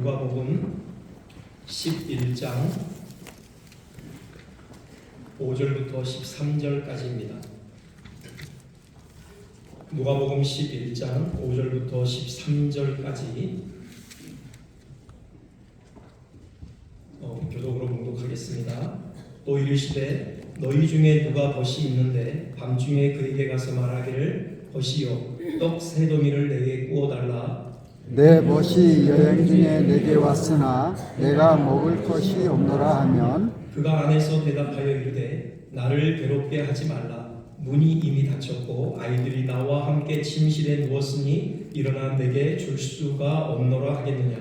누가복음 11장 5절부터 13절까지입니다. 누가복음 11장 5절부터 13절까지 교독으로 봉독하겠습니다. 또 이르시되 너희 중에 누가 벗이 있는데 밤중에 그에게 가서 말하기를 벗이여 떡 세 더미를 내게 구워달라. 내 벗이 여행 중에 내게 왔으나 내가 먹을 것이 없노라 하면 그가 안에서 대답하여 이르되 나를 괴롭게 하지 말라. 문이 이미 닫혔고 아이들이 나와 함께 침실에 누웠으니 일어나 내게 줄 수가 없노라 하겠느냐.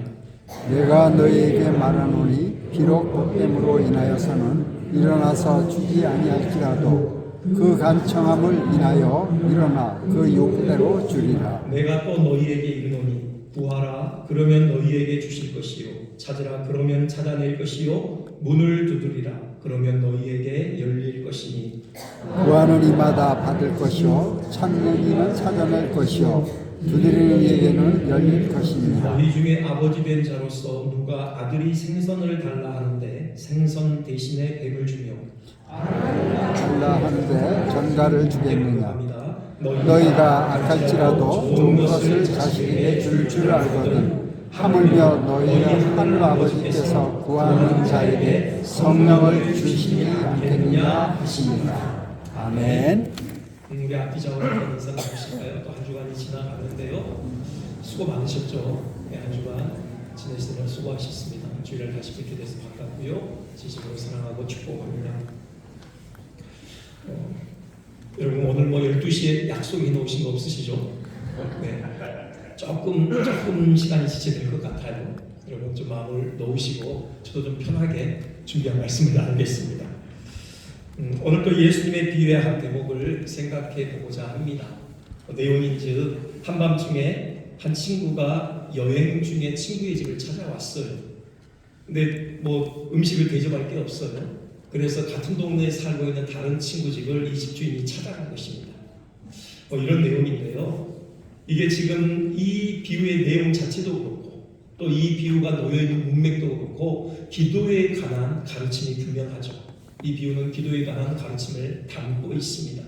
내가 너희에게 말하노니 비록 복됨으로 인하여서는 일어나서 주지 아니할지라도 그 간청함을 인하여 일어나 그 요구대로 주리라. 내가 또 너희에게 이르노니 구하라 그러면 너희에게 주실 것이요 찾으라 그러면 찾아낼 것이요 문을 두드리라 그러면 너희에게 열릴 것이니 구하는 이마다 받을 것이요 찾는 이는 찾아낼 것이요 두드리는 이에게는 열릴 것입니다. 너희 중에 아버지 된 자로서 누가 아들이 생선을 달라 하는데 생선 대신에 뱀을 주며 달라 하는데 전갈을 주겠느냐. 너희가 너희가 악할지라도 좋은 것을 자식에게 줄 줄 알거든 하물며 너희의 하늘 아버지께서 구하는 자에게 성령을 주시지 않겠느냐 하십니다. 아멘. 우리 앞뒤자와 인사 나누실까요? 또 한 주간이 지나가는데요. 수고 많으셨죠? 한 주간 지내시느라 수고하셨습니다. 주일을 다시 뵙게 돼서 반갑고요. 진심으로 사랑하고 축복합니다. 여러분 오늘 12시에 약속해 놓으신 거 없으시죠? 네. 조금 시간이 지체될 것 같아요. 여러분 좀 마음을 놓으시고 저도 좀 편하게 준비한 말씀을 나누겠습니다. 오늘 또 예수님의 비유의 한 대목을 생각해 보고자 합니다. 내용인즉 한밤중에 한 친구가 여행 중에 친구의 집을 찾아왔어요. 근데 음식을 대접할 게 없어요. 그래서 같은 동네에 살고 있는 다른 친구 집을 이 집주인이 찾아간 것입니다. 이런 내용인데요. 이게 지금 이 비유의 내용 자체도 그렇고 또 이 비유가 놓여있는 문맥도 그렇고 기도에 관한 가르침이 분명하죠. 이 비유는 기도에 관한 가르침을 담고 있습니다.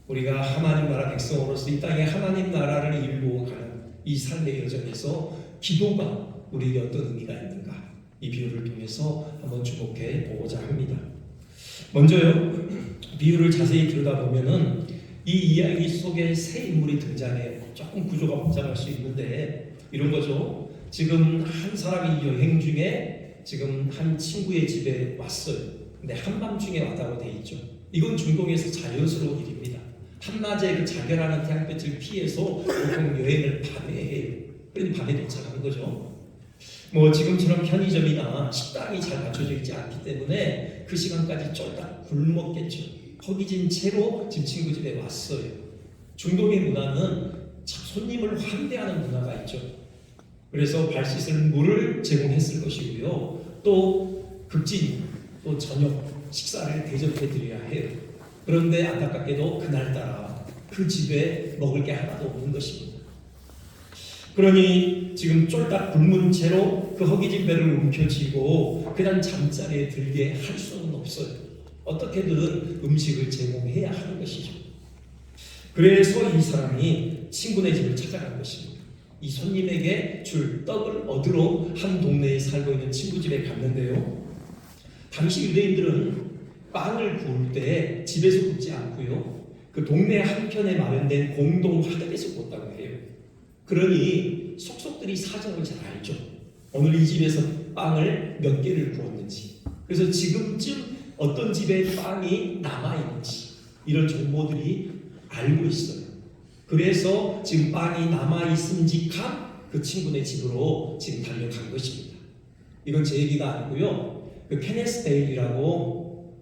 우리가 하나님 나라 백성으로서 이 땅에 하나님 나라를 이루어가는 이 삶의 여정에서 기도가 우리에게 어떤 의미가 있는가 이 비유를 통해서 한번 주목해 보고자 합니다. 먼저요, 비유를 자세히 들여다보면은 이 이야기 속에 세 인물이 등장해요. 조금 구조가 복잡할 수 있는데 이런 거죠. 지금 한 사람이 여행 중에 지금 한 친구의 집에 왔어요. 근데 한밤중에 왔다고 돼 있죠. 이건 중동에서 자연스러운 일입니다. 한낮에 그 자결하는 태양빛을 피해서 보통 여행을 밤에 해요. 그래서 밤에 도착하는 거죠. 지금처럼 편의점이나 식당이 잘 갖춰져 있지 않기 때문에 그 시간까지 쫄딱 굶었겠죠. 허기진 채로 지금 친구 집에 왔어요. 중동의 문화는 참 손님을 환대하는 문화가 있죠. 그래서 발 씻을 물을 제공했을 것이고요. 또 급진, 또 저녁 식사를 대접해 드려야 해요. 그런데 안타깝게도 그날따라 그 집에 먹을 게 하나도 없는 것입니다. 그러니 지금 쫄딱 굶은 채로 그 허기진 배를 움켜쥐고 그냥 잠자리에 들게 할 수는 없어요. 어떻게든 음식을 제공해야 하는 것이죠. 그래서 이 사람이 친구네 집을 찾아간 것입니다. 이 손님에게 줄 떡을 얻으러 한 동네에 살고 있는 친구 집에 갔는데요. 당시 유대인들은 빵을 구울 때 집에서 굽지 않고요. 그 동네 한켠에 마련된 공동 화덕에서 구웠다고 해요. 그러니 속속들이 사정을 잘 알죠. 오늘 이 집에서 빵을 몇 개를 구웠는지, 그래서 지금쯤 어떤 집에 빵이 남아있는지 이런 정보들이 알고 있어요. 그래서 지금 빵이 남아있음직한 그 친구네 집으로 지금 달려간 것입니다. 이건 제 얘기가 아니고요. 그 케네스 데일이라고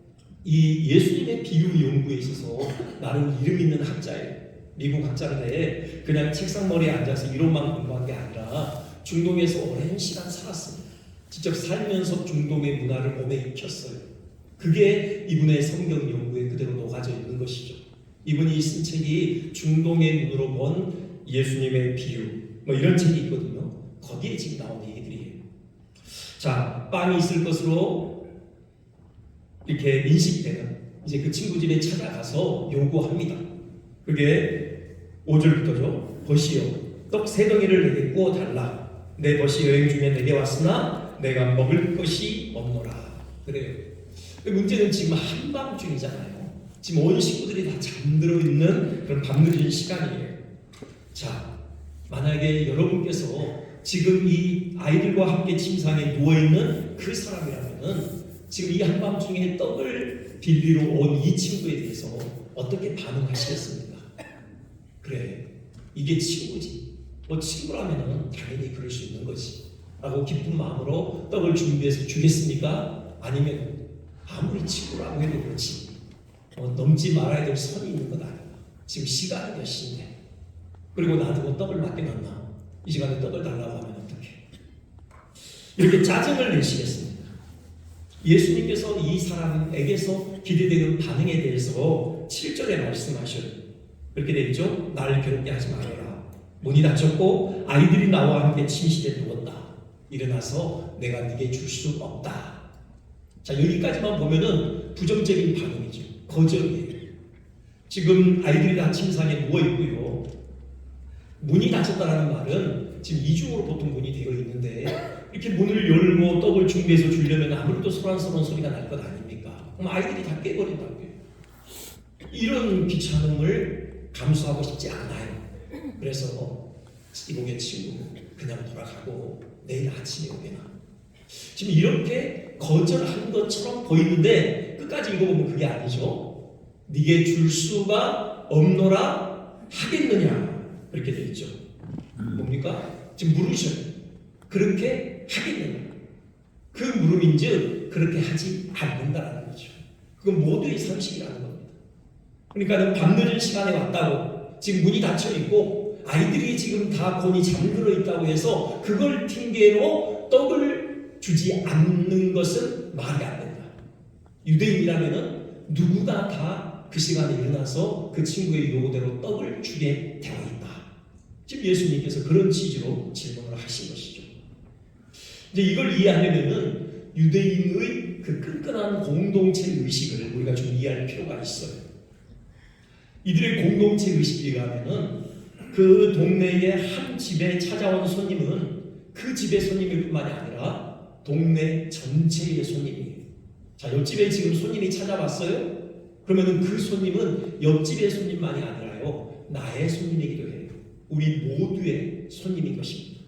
이 예수님의 비유 연구에 있어서 나름 이름 있는 학자예요. 미국 학자인데 그냥 책상머리에 앉아서 이론만 공부한 게 아니라 중동에서 오랜 시간 살았습니다. 직접 살면서 중동의 문화를 몸에 익혔어요. 그게 이분의 성경 연구에 그대로 녹아져 있는 것이죠. 이분이 쓴 책이 중동의 눈으로 본 예수님의 비유 이런 책이 있거든요. 거기에 지금 나온 얘기들이에요. 자, 빵이 있을 것으로 이렇게 인식되는 이제 그 친구 집에 찾아가서 요구합니다. 그게 5절부터죠. 보시오, 떡 3덩이를 내게 구워 달라. 내 벗이 여행 중에 내게 왔으나 내가 먹을 것이 없노라. 그래요. 문제는 지금 한밤중이잖아요. 지금 온 식구들이 다 잠들어 있는 그런 밤늦은 시간이에요. 자, 만약에 여러분께서 지금 이 아이들과 함께 침상에 누워있는 그 사람이라면은 지금 이 한밤중에 떡을 빌리러 온 이 친구에 대해서 어떻게 반응하시겠습니까? 그래, 이게 친구지. 친구라면은 당연히 그럴 수 있는 거지. 라고 기쁜 마음으로 떡을 준비해서 주겠습니까? 아니면 아무리 친구라고 해도 그렇지. 넘지 말아야 될 선이 있는 것 아니야. 지금 시간이 몇 시인데. 그리고 나도 떡을 맡겨놨나? 이 시간에 떡을 달라고 하면 어떡해? 이렇게 짜증을 내시겠습니다. 예수님께서 이 사람에게서 기대되는 반응에 대해서 7절에 말씀하셔요. 그렇게 되어 있죠? 나를 괴롭게 하지 말아라. 문이 닫혔고 아이들이 나와 함께 침실에 누웠다. 일어나서 내가 네게 줄 수 없다. 자, 여기까지만 보면은 부정적인 반응이죠. 거절이에요. 지금 아이들이 다 침상에 누워 있고요. 문이 닫혔다라는 말은 지금 이중으로 보통 문이 되어 있는데 이렇게 문을 열고 떡을 준비해서 주려면 아무래도 소란스러운 소리가 날 것 아닙니까? 그럼 아이들이 다 깨버린다고요. 이런 귀찮음을 감수하고 싶지 않아요. 그래서 이복의 친구 그냥 돌아가고 내일 아침에 오게나. 지금 이렇게 거절한 것처럼 보이는데 끝까지 읽어보면 그게 아니죠. 네게 줄 수가 없노라 하겠느냐 이렇게 되어 있죠. 뭡니까? 지금 물으셔요. 그렇게 하겠느냐. 그 물음인즉 그렇게 하지 않는다라는 거죠. 그건 모두의 상식이라는 겁니다. 그러니까 밤늦은 시간에 왔다고 지금 문이 닫혀 있고 아이들이 지금 다 곤히 잠들어 있다고 해서 그걸 핑계로 떡을 주지 않는 것은 말이 안 된다. 유대인이라면은 누구나 다 그 시간에 일어나서 그 친구의 요구대로 떡을 주게 되어 있다. 지금 예수님께서 그런 취지로 질문을 하신 것이죠. 이제 이걸 이해하려면은 유대인의 그 끈끈한 공동체 의식을 우리가 좀 이해할 필요가 있어요. 이들의 공동체 의식이라면은 그 동네의 한 집에 찾아온 손님은 그 집의 손님일 뿐만이 아니라 동네 전체의 손님이에요. 자, 옆집에 지금 손님이 찾아왔어요? 그러면은 그 손님은 옆집의 손님만이 아니라요, 나의 손님이기도 해요. 우리 모두의 손님인 것입니다.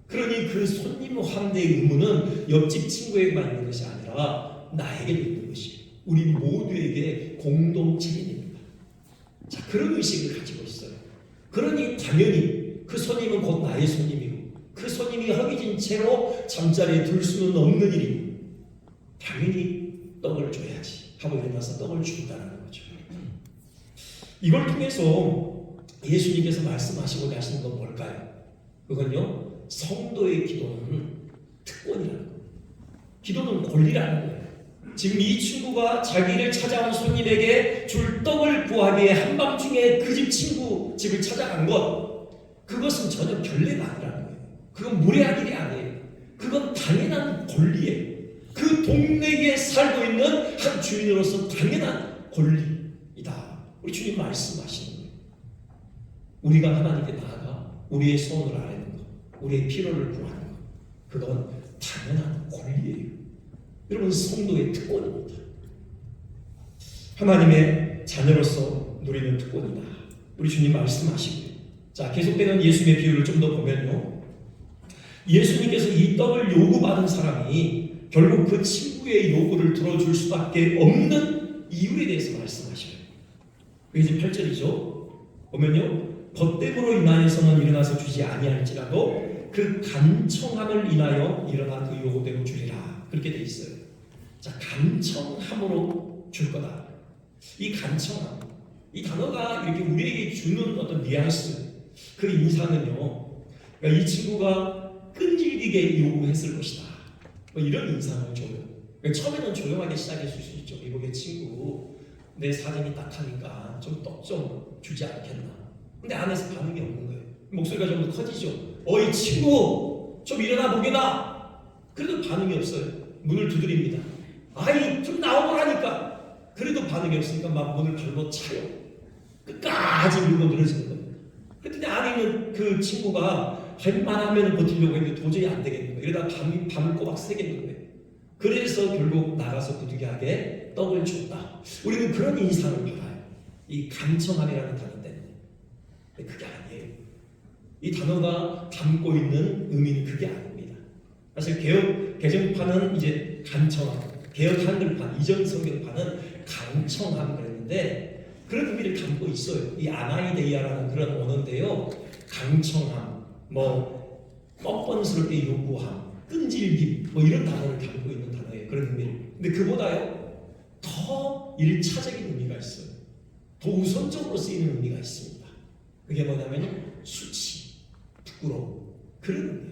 그러니 그 손님 환대의 의무는 옆집 친구에게만 있는 것이 아니라 나에게도 있는 것이에요. 우리 모두에게 공동 책임입니다. 자, 그런 의식을 가지고 있어요. 그러니 당연히 그 손님은 곧 나의 손님이고 그 손님이 허기진 채로 잠자리에 들 수는 없는 일이고 당연히 떡을 줘야지 하고 일어나서 떡을 준다는 거죠. 이걸 통해서 예수님께서 말씀하시고자 하시는 건 뭘까요? 그건요, 성도의 기도는 특권이라는 거예요. 기도는 권리라는 거예요. 지금 이 친구가 자기를 찾아온 손님에게 줄 떡을 구하기에 한밤중에 그 집 친구 집을 찾아간 것, 그것은 전혀 결례가 아니라는 거예요. 그건 무례한 일이 아니에요. 그건 당연한 권리예요. 그 동네에 살고 있는 한 주인으로서 당연한 권리이다. 우리 주님 말씀하시는 거예요. 우리가 하나님께 나아가 우리의 소원을 아뢰는 것, 우리의 필요를 구하는 것, 그건 당연한 권리예요. 여러분, 성도의 특권입니다. 하나님의 자녀로서 누리는 특권이다. 우리 주님 말씀하시고요. 자, 계속되는 예수님의 비유를 좀 더 보면요, 예수님께서 이 떡을 요구받은 사람이 결국 그 친구의 요구를 들어줄 수밖에 없는 이유에 대해서 말씀하셔요. 그게 이제 8절이죠. 보면요, 벗됨으로 인하여서는 일어나서 주지 아니할지라도 그 간청함을 인하여 일어나 그 요구대로 주리라. 그렇게 돼 있어요. 자, 간청함으로 줄 거다. 이 간청함, 이 단어가 이렇게 우리에게 주는 어떤 뉘앙스, 그 인상은요, 그러니까 이 친구가 끈질기게 요구했을 것이다. 뭐 이런 인상을 줘요. 그러니까 처음에는 조용하게 시작했을 수 있죠. 이복의 친구, 내 사정이 딱하니까 좀 떡 좀 주지 않겠나. 근데 안에서 반응이 없는 거예요. 목소리가 좀 더 커지죠. 어이 친구, 좀 일어나 보게나. 그래도 반응이 없어요. 문을 두드립니다. 아이 좀 나오라니까. 그래도 반응이 없으니까 막 문을 발로 차요. 끝까지 밀고 늘어지는 거예요. 그랬더니 안에 있는 그 친구가 웬만하면 버티려고 했는데 도저히 안 되겠는 거예요. 이러다 밤을 꼬박 새겠는 거예요. 그래서 결국 나가서 부득이하게 떡을 줬다. 우리는 그런 인상을 받아요. 이 간청함이라는 단어 때문에. 근데 그게 아니에요. 이 단어가 담고 있는 의미는 그게 아닙니다. 사실 개혁 개정판은 이제 간청함, 개혁 한글판, 이전 성경판은 강청함 그랬는데 그런 의미를 담고 있어요. 이 아나이데이아라는 그런 언어인데요. 강청함, 뭐 뻔뻔스럽게 요구함, 끈질김, 뭐 이런 단어를 담고 있는 단어예요. 그런 의미를. 근데 그보다요 더 일차적인 의미가 있어요. 더 우선적으로 쓰이는 의미가 있습니다. 그게 뭐냐면 수치, 부끄러움, 그런 의미예요.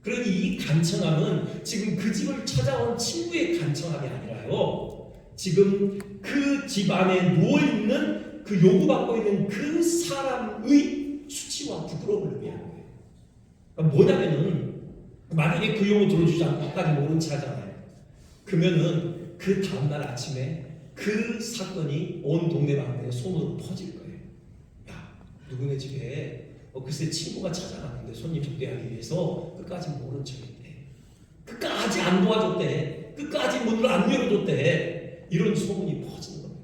그러니 이 간청함은 지금 그 집을 찾아온 친구의 간청함이 아니라요. 지금 그 집 안에 누워있는 그 요구받고 있는 그 사람의 수치와 부끄러움을 의미하는 거예요. 그러니까 뭐냐면은 만약에 그 용어 들어주지 않고 끝까지 모른 체 하잖아요. 그러면은 그 다음날 아침에 그 사건이 온 동네방네에 소문으로 퍼질 거예요. 야, 누구네 집에 글쎄 친구가 찾아갔는데 손님 접대하기 위해서 끝까지 모른 척했대. 끝까지 안 도와줬대. 끝까지 문을 안 열어줬대. 이런 소문이 퍼지는 겁니다.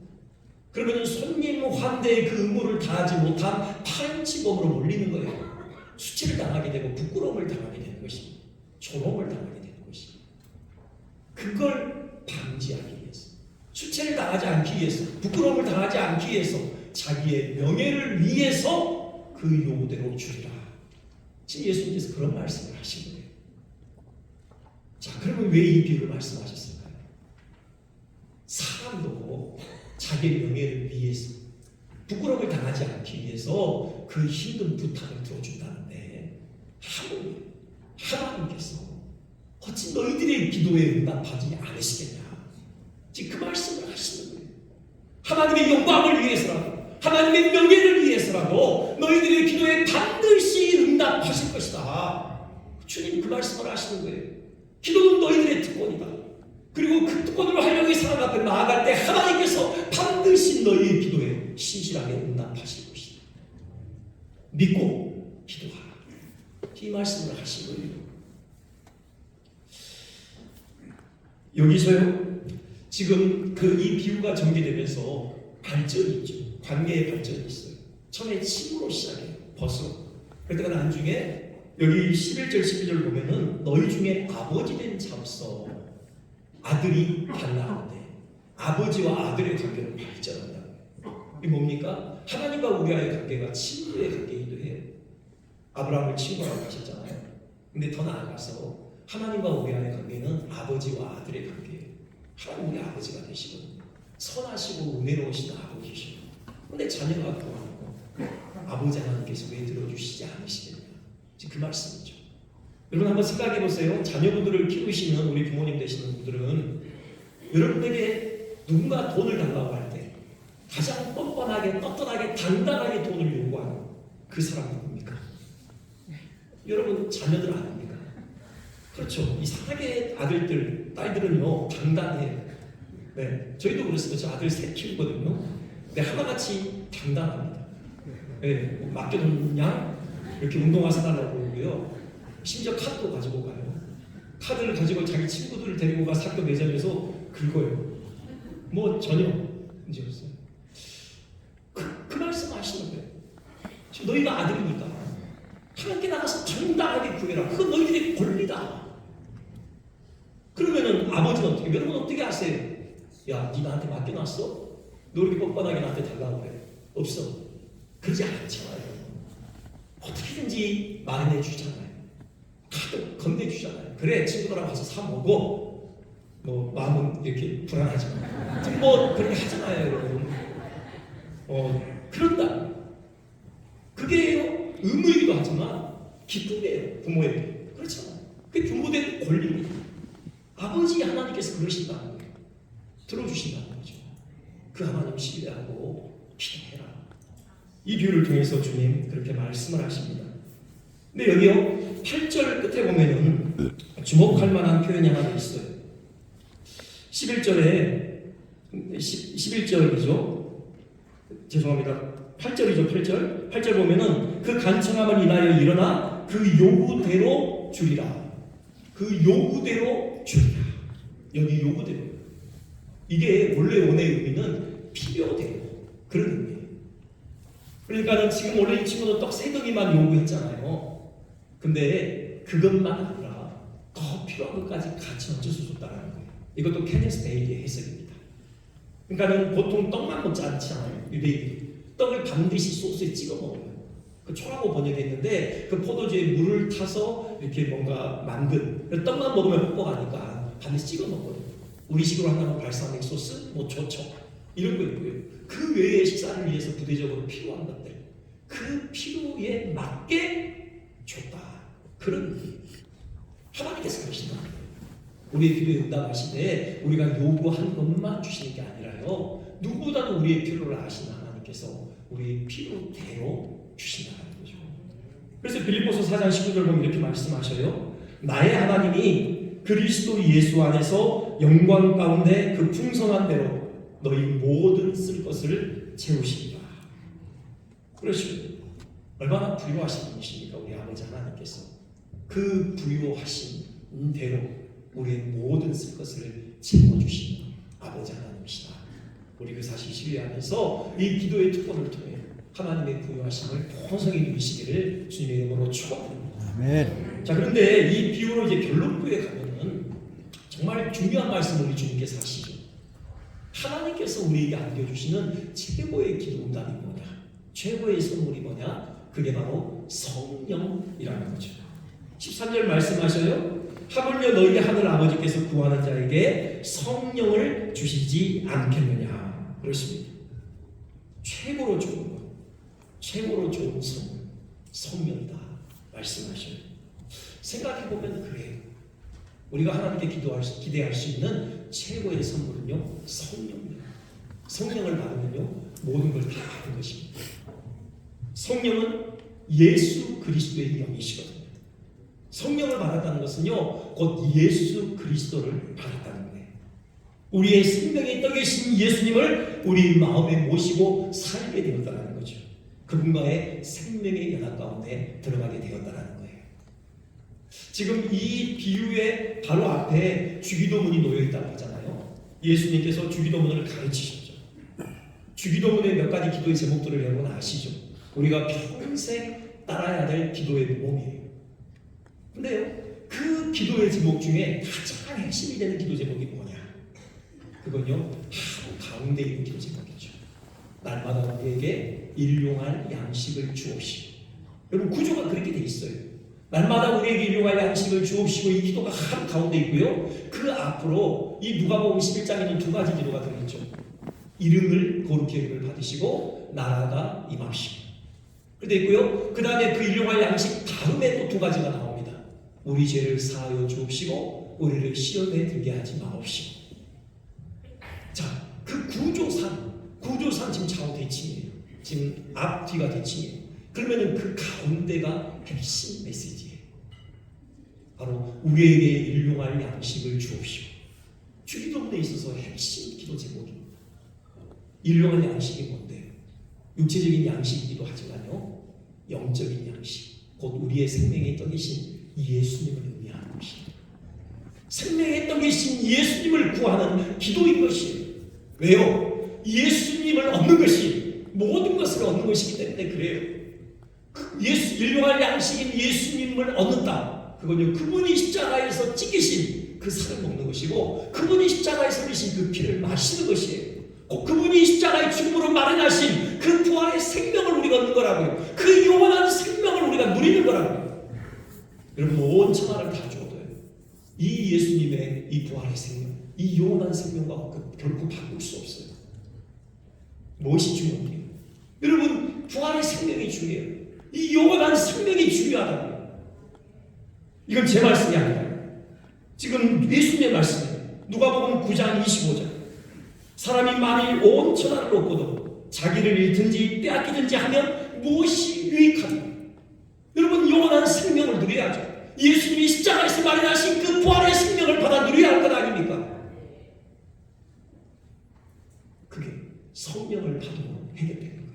그러면 손님 환대의 그 의무를 다하지 못한 파렴치범으로 몰리는 거예요. 수치를 당하게 되고 부끄러움을 당하게 되는 것입니다. 조롱을 당하게 되는 것입니다. 그걸 방지하기 위해서, 수치를 당하지 않기 위해서, 부끄러움을 당하지 않기 위해서, 자기의 명예를 위해서 그 요구대로 주리라. 지금 예수님께서 그런 말씀을 하신 거예요. 자, 그러면 왜 이 비유를 말씀하셨을까요? 사람도 자기의 명예를 위해서, 부끄러움을 당하지 않기 위해서 그 힘든 부탁을 들어준다는데 하나님께서 어찌 너희들의 기도에 응답하지 않으시겠냐? 지금 그 말씀을 하시는 거예요. 하나님의 영광을 위해서라도, 하나님의 명예를 위해서라도 너희들의 기도에 반드시 응답하실 것이다. 주님 그 말씀을 하시는 거예요. 기도는 너희들의 특권이다. 그리고 그 특권으로 하려고 이 사람 앞에 나아갈 때 하나님께서 반드시 너희의 기도에 신실하게 응답하실 것이다. 믿고 기도하라. 이 말씀을 하신 거예요. 여기서요, 지금 이 비유가 전개되면서 발전이 있죠. 관계의 발전이 있어요. 처음에 친구로 시작해요. 벗어. 그러다가 나중에 여기 11절 12절 보면은 너희 중에 아버지 된 자 없어. 아들이 달라하는데 아버지와 아들의 관계로 발전한다. 이게 뭡니까? 하나님과 우리와의 관계가 친구의 관계이기도 해요. 아브라함을 친구라고 하셨잖아요. 근데 더 나아가서 하나님과 우리와의 관계는 아버지와 아들의 관계예요. 하나님 우리 아버지가 되시거든요. 선하시고 은혜로우신 아버지시고, 근데 자녀가 구하고 아버지 하나님께서 왜 들어주시지 않으시겠냐? 지금 그 말씀이죠. 여러분 한번 생각해 보세요. 자녀분들을 키우시는 우리 부모님 되시는 분들은 여러분에게 누군가 돈을 달라고 할 때 가장 뻔뻔하게 떳떳하게 당당하게 돈을 요구하는 그 사람 누굽니까? 여러분 자녀들 아닙니까? 그렇죠. 이상하게 아들들, 딸들은요 당당해요. 네, 저희도 그랬어요. 저 아들 셋 키우거든요. 근데 하나같이 당당합니다. 네, 맡겨놓은 양 이렇게 운동화 사달라고 그러고요. 심지어 카드도 가지고 가요. 카드를 가지고 자기 친구들을 데리고 가서 학교 매점에서 긁어요. 뭐 전혀 문제 없어요. 그 말씀 하시는 거예요. 지금 너희가 아들이니까 하나님께 나가서 당당하게 구해라. 그건 너희들의 권리다. 그러면은 아버지는 어떻게, 여러분 어떻게 하세요? 야, 네 나한테 맡겨놨어? 너 이렇게 뻔뻔하게 나한테 달라고 그래? 없어. 그러지 않잖아요. 어떻게든지 마련해주잖아요. 카드 건네주잖아요. 그래, 친구들하고 가서 사 먹어. 뭐 마음은 이렇게 불안하지만 뭐 그렇게 하잖아요, 여러분. 그런다. 그게 의무이기도 하지만 기쁨이에요, 부모에게. 그렇잖아요. 그게 부모된 권리입니다. 아버지 하나님께서 그러신다는 거예요. 들어주신다는 거죠. 그 하나님 신뢰하고 기도해라. 이 비유를 통해서 주님 그렇게 말씀을 하십니다. 근데 여기요 8절 끝에 보면은 주목할 만한 표현이 하나 있어요. 11절이죠. 죄송합니다. 8절이죠. 8절 보면은 그 간청함을 인하여 일어나 그 요구대로 주리라. 그 요구대로 주리라. 여기 요구대로. 이게 원래 원의 의미는 필요대로 그런 의미예요. 그러니까는 지금 원래 이 친구는 떡 3덩이만 요구했잖아요. 근데 그것만 아니라 더 필요한 것까지 같이 얹어서 줬다는 거예요. 이것도 케네스 베일리의 해석입니다. 그러니까는 보통 떡만 먹지 않잖아요. 유대인들이 떡을 반드시 소스에 찍어 먹어요. 그 초라고 번역했는데 그 포도주에 물을 타서 이렇게 뭔가 만든 떡만 먹으면 뻑뻑하니까 반드시 찍어 먹거든요. 우리식으로 한다면 발사믹 소스, 뭐 조청 이런 거 있고요. 그 외의 식사를 위해서 부대적으로 필요한 것들, 그 필요에 맞게 줬다. 그런 의미. 하나님께서 그러신다. 우리의 필요에 응답하시되 우리가 요구한 것만 주시는 게 아니라요. 누구보다도 우리의 필요를 아시는 하나님께서 우리의 필요대로 주신다는 거죠. 그래서 빌립보서 4장 19절 보면 이렇게 말씀하셔요. 나의 하나님이 그리스도 예수 안에서 영광 가운데 그 풍성한 대로 너희 모든 쓸 것을 채우시리라. 그러시죠. 얼마나 부유하신 분이십니까? 우리 아버지 하나님께서 그 부유하신 대로 우리의 모든 쓸 것을 채워주시는 아버지 하나님이시다. 우리 그 사실 신뢰하면서 이 기도의 특권을 통해 하나님의 부유하심을 풍성히 누리시기를 주님의 이름으로 축원합니다. 아멘. 자, 그런데 이 비유로 이제 결론부에 가면은 정말 중요한 말씀을 우리 주님께서 하시죠. 하나님께서 우리에게 안겨주시는 최고의 기도 응답이 뭐냐? 최고의 선물이 뭐냐? 그게 바로 성령이라는 거죠. 13절 말씀하셔요. 하물며 너희 하늘 아버지께서 구하는 자에게 성령을 주시지 않겠느냐. 그렇습니다. 최고로 좋은 것, 최고로 좋은 선물, 성령이다 말씀하셔요. 생각해보면 그래요. 우리가 하나님께 기대할 수 있는 최고의 선물은요, 성령입니다. 성령을 받으면요, 모든 걸 다 받은 것입니다. 성령은 예수 그리스도의 영이시거든요. 성령을 받았다는 것은요, 곧 예수 그리스도를 받았다는 거예요. 우리의 생명의 떡이신 예수님을 우리 마음에 모시고 살게 되었다는 거죠. 그분과의 생명의 연합 가운데 들어가게 되었다는 거예요. 지금 이 비유의 바로 앞에 주기도문이 놓여 있다고 하잖아요. 예수님께서 주기도문을 가르치셨죠. 주기도문의 몇 가지 기도의 제목들을 여러분 아시죠? 우리가 평생 따라야 될 기도의 모범이에요. 근데요, 그 기도의 제목 중에 가장 핵심이 되는 기도 제목이 뭐냐? 그건요, 한 가운데 있는 기도 제목이죠. 날마다 우리에게 일용할 양식을 주옵시고. 여러분, 구조가 그렇게 돼 있어요. 날마다 우리에게 일용할 양식을 주옵시고, 이 기도가 한 가운데 있고요. 그 앞으로 이 누가복음 11장에는 두 가지 기도가 들어있죠. 이름을 거룩히 이름을 받으시고 나라가 임하시고. 그런데 있고요. 그 다음에 그 일용할 양식 다음에 또 두 가지가 나옵니다. 우리 죄를 사하여 주옵시고 우리를 시험에 들게 하지 마옵시고. 자, 그 구조상 지금 좌우 대칭이에요. 지금 앞 뒤가 대칭이에요. 그러면은 그 가운데가 핵심 메시지예요. 바로 우리에게 일용할 양식을 주옵시고. 주기도문에 있어서 핵심 기도 제목입니다. 일용할 양식이 뭔데요? 육체적인 양식이기도 하지만요, 영적인 양식, 곧 우리의 생명의 떡이신 예수님을 의미하는 것입니다. 생명의 떡이신 예수님을 구하는 기도인 것이에요. 왜요? 예수님을 얻는 것이 모든 것을 얻는 것이기 때문에 그래요. 일용할 양식인 예수님을 얻는다. 그건요, 그분이 십자가에서 찢기신 그 살을 먹는 것이고, 그분이 십자가에서 흘리신 그 피를 마시는 것이에요. 그분이 십자가의 죽음으로 마련하신 그 부활의 생명을 우리가 얻는 거라고요. 그 영원한 생명을 우리가 누리는 거라고요. 여러분, 온 천하를 다 줘도요, 이 예수님의 이 부활의 생명, 이 영원한 생명과 결코 바꿀 수 없어요. 무엇이 중요해요? 여러분, 부활의 생명이 중요해요. 이 영원한 생명이 중요하다고요. 이건 제 말씀이 아니라 지금 예수님의 말씀이에요. 누가복음 9장 25절. 사람이 만일 온 천하를 얻고도 자기를 잃든지 빼앗기든지 하면 무엇이 유익하냐? 여러분, 영원한 생명을 누려야죠. 예수님이 십자가에서 마련하신 그 부활의 생명을 받아 누려야 할 것 아닙니까? 그게 성령을 받으면 해결되는 거예요.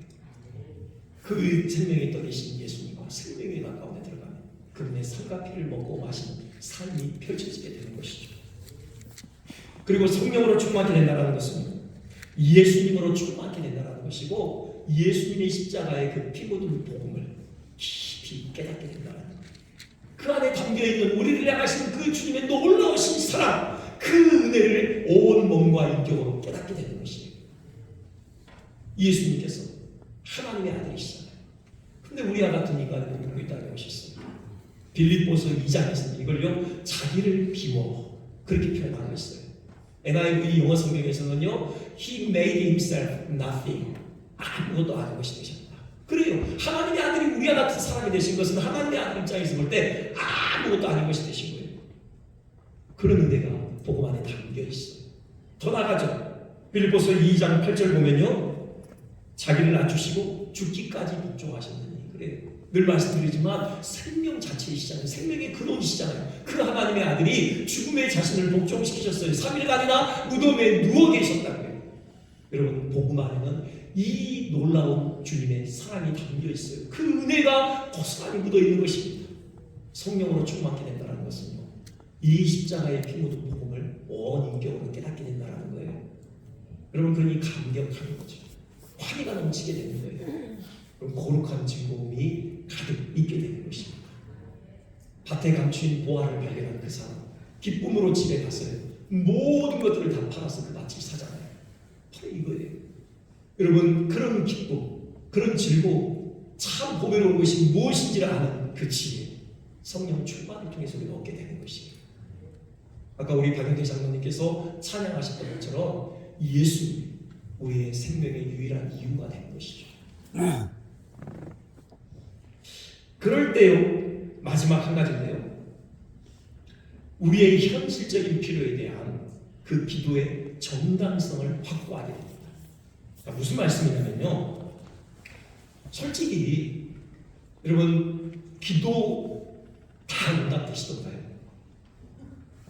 그 생명의 떡이신 예수님과 생명의 막 가운데 들어가면 그분의 살과 피를 먹고 마시는 삶이 펼쳐지게 되는 것이죠. 그리고 성령으로 충만하게 된다는 것은 예수님으로 충만하게 된다는 것이고, 예수님의 십자가의 그 피 묻은 복음을 깊이 깨닫게 된다는 것. 그 안에 담겨있는 우리를 향하신 그 주님의 놀라우신 사랑, 그 은혜를 온 몸과 인격으로 깨닫게 되는 것이에요. 예수님께서 하나님의 아들이시잖아요. 근데 우리와 같은 인간을 믿고 있다고 하셨어요. 빌립보서 2장에서는 이걸요, 자기를 비워 그렇게 표현하고 있어요. NIV 영어 성경에서는요, He made himself nothing. 아무것도 아닌 것이 되셨다. 그래요. 하나님의 아들이 우리와 같은 사람이 되신 것은 하나님의 아들 입장에서 볼 때 아무것도 아닌 것이 되신 거예요. 그런 은혜가 복음 안에 담겨 있어요. 더 나아가죠. 빌립보서 2장 8절 보면요, 자기를 낮추시고 죽기까지 복종하셨느니. 그래요. 늘 말씀드리지만 생명 자체이시잖아요. 생명의 근원이시잖아요. 그 하나님의 아들이 죽음의 자신을 복종시키셨어요. 3일간이나 무덤에 누워 계셨다고요. 여러분, 복음 안에는 이 놀라운 주님의 사랑이 담겨 있어요. 그 은혜가 고스란히 묻어 있는 것입니다. 성령으로 충만하게 된다는 것은요, 이 십자가의 피 묻은 복음을 온 인격으로 깨닫게 된다는 거예요. 여러분, 그러니 감격하는 거죠. 환희가 넘치게 되는 거예요. 그럼 거룩한 즐거움이 가득 있게 되는 것입니다. 밭에 감추인 보화를 발견한 그 사람, 기쁨으로 집에 갔어요. 모든 것들을 다 팔아서 그 밭을 사잖아요. 바로 이거예요. 여러분, 그런 기쁨, 그런 즐거움, 참 보배로운 것이 무엇인지를 아는 그 지혜, 성령 충만을 통해서 우리가 얻게 되는 것이에요. 아까 우리 박영태 장로님께서 찬양하셨던 것처럼 예수님이 우리의 생명의 유일한 이유가 되는 것이죠. 그럴 때요, 마지막 한 가지인데요, 우리의 현실적인 필요에 대한 그 기도의 정당성을 확보하게 됩니다. 그러니까 무슨 말씀이냐면요, 솔직히 여러분, 기도 다 응답되시던가요?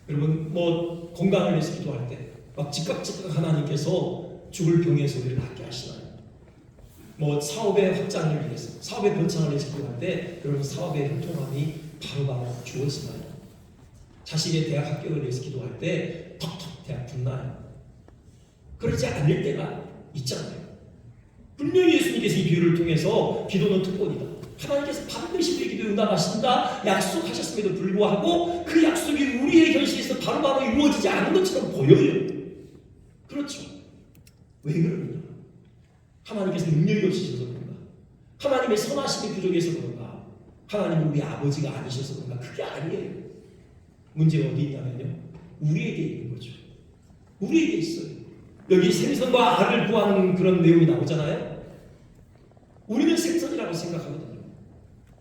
여러분, 뭐 건강을 위해서 기도할 때 막 즉각 하나님께서 죽을 병에서 우리를 낫게 하시나요? 뭐 사업의 확장을 위해서, 사업의 번창을 위해서 기도할 때 여러분, 사업의 형통함이 바로바로 주어지나요? 자식의 대학 합격을 위해서 기도할 때 턱턱 대학 붙나요? 그러지 않을 때가 있잖아요. 분명히 예수님께서 이 비유를 통해서 기도는 특권이다, 하나님께서 반드시 우리 기도에 응답하신다 약속하셨음에도 불구하고 그 약속이 우리의 현실에서 바로바로 이루어지지 않은 것처럼 보여요. 그렇죠. 왜 그러느냐? 하나님께서 능력이 없으셔서 그런가? 하나님의 선하심이 부족해서 그런가? 하나님은 우리 아버지가 아니셔서 그런가? 그게 아니에요. 문제가 어디 있냐면요, 우리에게 있는 거죠. 우리에게 있어요. 여기 생선과 알을 구하는 그런 내용이 나오잖아요. 우리는 생선이라고 생각하거든요.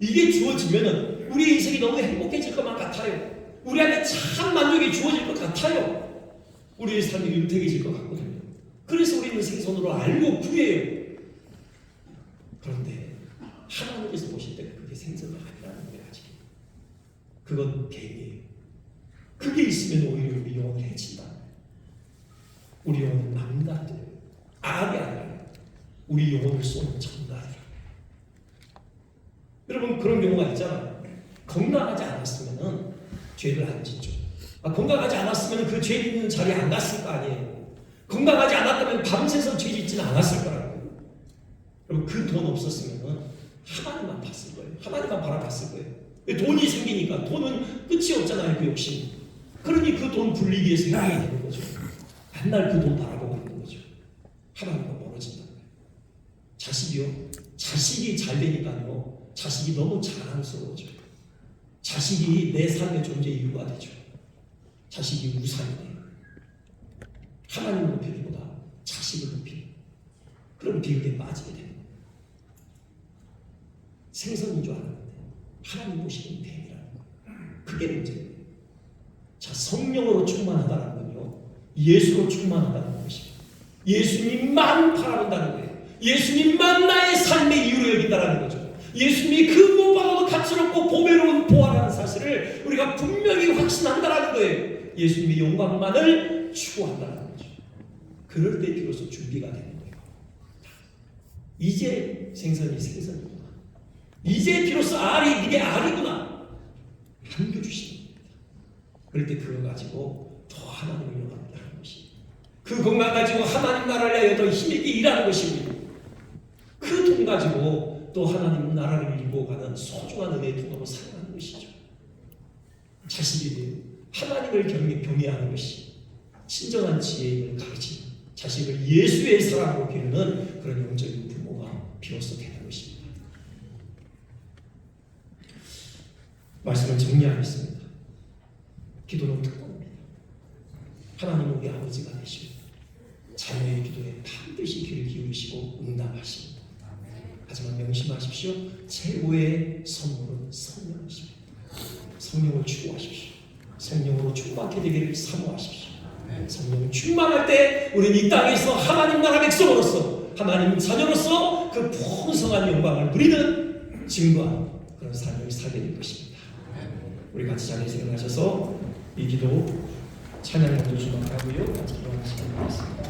이게 주어지면은 우리 인생이 너무 행복해질 것만 같아요. 우리 안에 참 만족이 주어질 것 같아요. 우리의 삶이 윤택해질 것 같거든요. 그래서 우리는 생선으로 알고 구해요. 그런데 하나님께서 보실 때 그게 생선이 아니라는 거예요. 아직 그건 뱀이에요. 그게 있으면 오히려 우리 영혼을 해친다. 우리 영혼은 망가뜨려요. 알이 아니라 우리 영혼을 쏘는 정갈이에요. 여러분, 그런 경우가 있잖아요. 건강하지 않았으면 죄를 안 짓죠. 건강하지 않았으면 그 죄 짓는 자리에 안 갔을 거 아니에요. 건강하지 않았다면 밤새서 죄 짓지는 않았을 거라고요. 여러분, 그 돈 없었으면 하나님만 봤을 거예요. 하나님만 바라봤을 거예요. 돈이 생기니까 돈은 끝이 없잖아요. 그 욕심. 그러니 그 돈 불리기 위해서 해야 되는 거죠. 맨날 그 돈 바라보고 있는 거죠. 하나님과 멀어진다는 거예요. 자식이요, 자식이 잘 되니까요, 자식이 너무 자랑스러워져. 자식이 내 삶의 존재 이유가 되죠. 자식이 우상이 돼요. 하나님을 높이기보다 자식을 높이고, 그럼 비극에 빠지게 됩니다. 생선인 줄 알았는데 하나님 보시기엔 뱀이라는 거예요. 그게 문제예요. 자, 성령으로 충만하다는 건요, 예수로 충만하다는 것입니다. 예수님만 바라본다는 거예요. 예수님만 나의 삶의 이유로 여긴다는 거죠. 예수님이 그 무엇보다도 가치롭고 보배로운 보화라는 사실을 우리가 분명히 확신한다라는 거예요. 예수님의 영광만을 추구한다는 거죠. 그럴 때 비로소 준비가 되는 거예요. 이제 생선이 생선이구나. 이제 비로소 알이 이게 알이구나. 안겨주시는 겁니다. 그럴 때 그거 가지고 더 하나님을 영화한다는 것이, 그 것만 가지고 하나님 나라를 위하여 더 힘있게 일하는 것이고, 그 돈 가지고 또 하나님 나라를 이루어가는 소중한 은혜의 통로로 사용하는 것이죠. 자식이 하나님을 경외하는 것이 진정한 지혜임을 가르치는, 자식을 예수의 사랑으로 기르는 그런 영적인 부모가 비로소 되는 것입니다. 말씀을 정리하겠습니다. 기도는 특권입니다. 하나님은 우리 아버지가 되시고 자녀의 기도에 반드시 귀를 기울이시고 응답하십니다. 하지만 명심하십시오. 최고의 선물은 성령이십니다. 성령을 추구하십시오. 성령으로 충만하게 되기를 사모하십시오. 성령 충만할 때 우리는 이 땅에서 하나님 나라 백성으로서, 하나님 자녀로서 그 풍성한 영광을 누리는 증거한 그런 삶을 살게 될 것입니다. 우리 같이 자리에서 일어나셔서 이 기도 찬양 먼저 주목하고요. 같이 기도하는 시간이 되겠습니다.